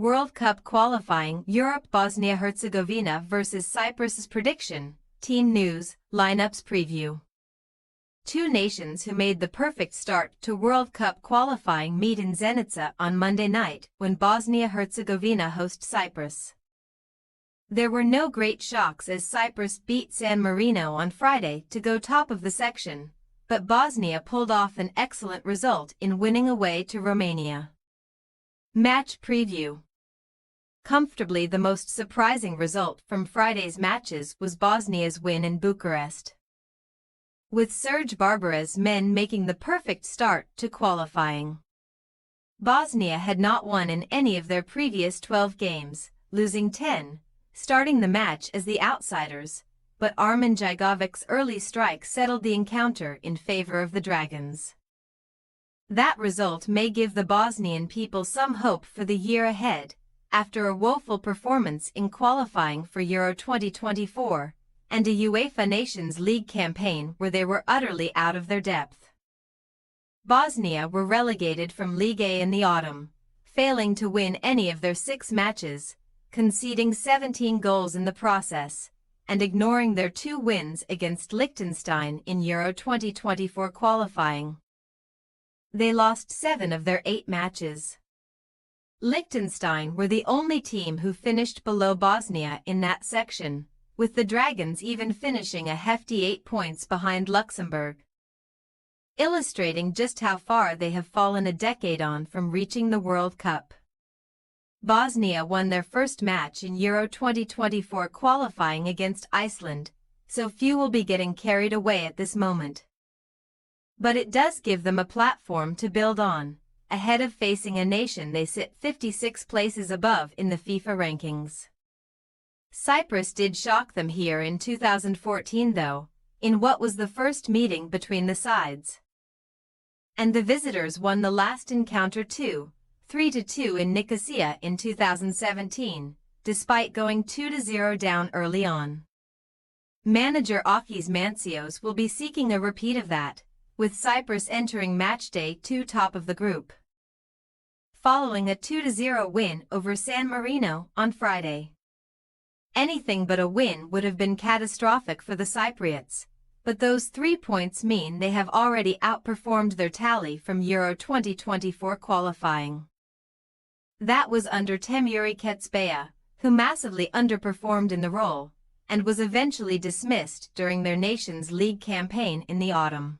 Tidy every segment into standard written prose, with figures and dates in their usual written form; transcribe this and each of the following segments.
World Cup qualifying Europe Bosnia-Herzegovina vs Cyprus prediction, team news, lineups preview. Two nations who made the perfect start to World Cup qualifying meet in Zenica on Monday night when Bosnia-Herzegovina hosts Cyprus. There were no great shocks as Cyprus beat San Marino on Friday to go top of the section, but Bosnia pulled off an excellent result in winning away to Romania. Match preview. Comfortably the most surprising result from Friday's matches was Bosnia's win in Bucharest, with Serge Barber's men making the perfect start to qualifying. Bosnia had not won in any of their previous 12 games, losing 10, starting the match as the outsiders, but Armin Djigovic's early strike settled the encounter in favor of the Dragons. That result may give the Bosnian people some hope for the year ahead, after a woeful performance in qualifying for Euro 2024, and a UEFA Nations League campaign where they were utterly out of their depth. Bosnia were relegated from League A in the autumn, failing to win any of their 6 matches, conceding 17 goals in the process, and ignoring their 2 wins against Liechtenstein in Euro 2024 qualifying. They lost 7 of their 8 matches. Liechtenstein were the only team who finished below Bosnia in that section, with the Dragons even finishing a hefty 8 points behind Luxembourg, illustrating just how far they have fallen a decade on from reaching the World Cup. Bosnia won their first match in Euro 2024 qualifying against Iceland, so few will be getting carried away at this moment. But it does give them a platform to build on, ahead of facing a nation they sit 56 places above in the FIFA rankings. Cyprus did shock them here in 2014 though, in what was the first meeting between the sides. And the visitors won the last encounter 3-2 in Nicosia in 2017, despite going 2-0 down early on. Manager Akis Mancios will be seeking a repeat of that, with Cyprus entering matchday 2 top of the group, following a 2-0 win over San Marino on Friday. Anything but a win would have been catastrophic for the Cypriots, but those 3 points mean they have already outperformed their tally from Euro 2024 qualifying. That was under Temuri Ketsbaya, who massively underperformed in the role, and was eventually dismissed during their Nations League campaign in the autumn.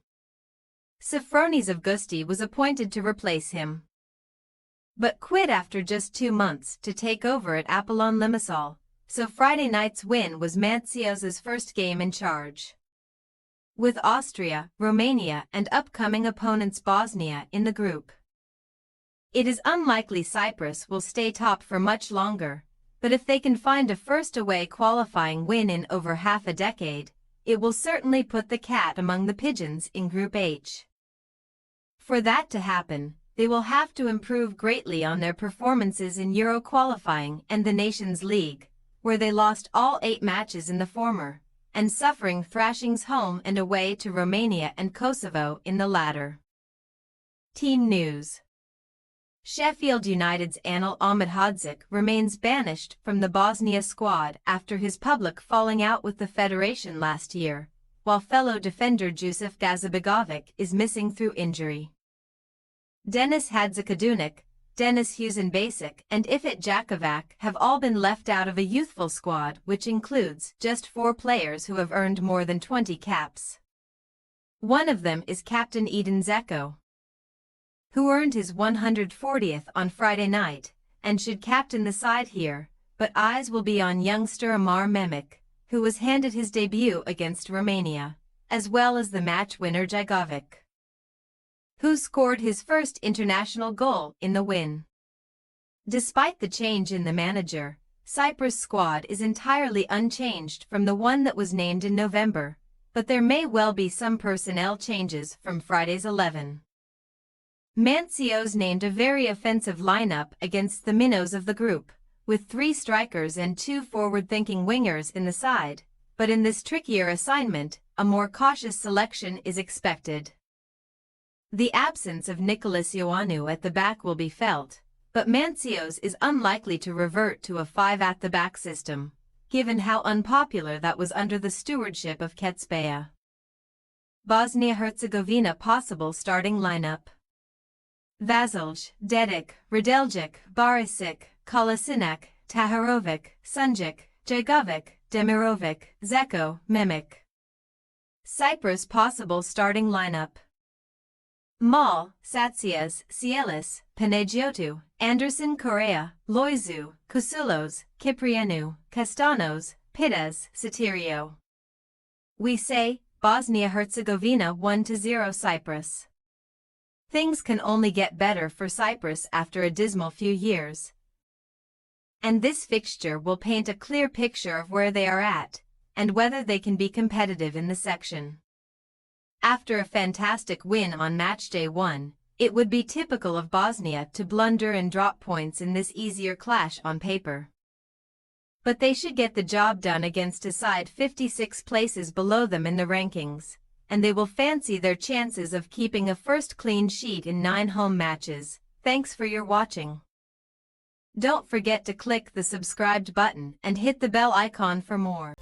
Sofronis Avgusti was appointed to replace him, but quit after just 2 months to take over at Apollon Limassol, so Friday night's win was Mancios's first game in charge, with Austria, Romania and upcoming opponents Bosnia in the group. It is unlikely Cyprus will stay top for much longer, but if they can find a first away qualifying win in over half a decade, it will certainly put the cat among the pigeons in Group H. For that to happen, they will have to improve greatly on their performances in Euro qualifying and the Nations League, where they lost all 8 matches in the former, and suffering thrashings home and away to Romania and Kosovo in the latter. Team news. Sheffield United's Anil Ahmedhodzic remains banished from the Bosnia squad after his public falling out with the federation last year, while fellow defender Jusuf Gazibegovic is missing through injury. Denis Hadzikadunic, Denis Husin-Basic and Ifit Jakovac have all been left out of a youthful squad which includes just 4 players who have earned more than 20 caps. One of them is captain Edin Dzeko, who earned his 140th on Friday night, and should captain the side here, but eyes will be on youngster Amar Memic, who was handed his debut against Romania, as well as the match winner Djigovic, who scored his first international goal in the win. Despite the change in the manager, Cyprus' squad is entirely unchanged from the one that was named in November, but there may well be some personnel changes from Friday's 11. Mancios named a very offensive lineup against the minnows of the group, with 3 strikers and 2 forward-thinking wingers in the side, but in this trickier assignment, a more cautious selection is expected. The absence of Nicolas Ioanu at the back will be felt, but Mancio's is unlikely to revert to a 5-at-the-back system, given how unpopular that was under the stewardship of Kecspea. Bosnia-Herzegovina possible starting lineup: Vasilj, Dedic, Radeljic, Barisic, Kolasinac, Taharovic, Sunjic, Jagovic, Demirovic, Zeko, Mimic. Cyprus possible starting lineup: Mal, Satsias, Cielis, Panagiotou, Anderson Correa, Loizu, Kousulos, Kyprianou, Castanos, Pides, Sotirio. We say, Bosnia-Herzegovina 1-0 Cyprus. Things can only get better for Cyprus after a dismal few years. And this fixture will paint a clear picture of where they are at, and whether they can be competitive in the section. After a fantastic win on matchday 1, it would be typical of Bosnia to blunder and drop points in this easier clash on paper. But they should get the job done against a side 56 places below them in the rankings, and they will fancy their chances of keeping a first clean sheet in 9 home matches. Thanks for your watching. Don't forget to click the subscribed button and hit the bell icon for more.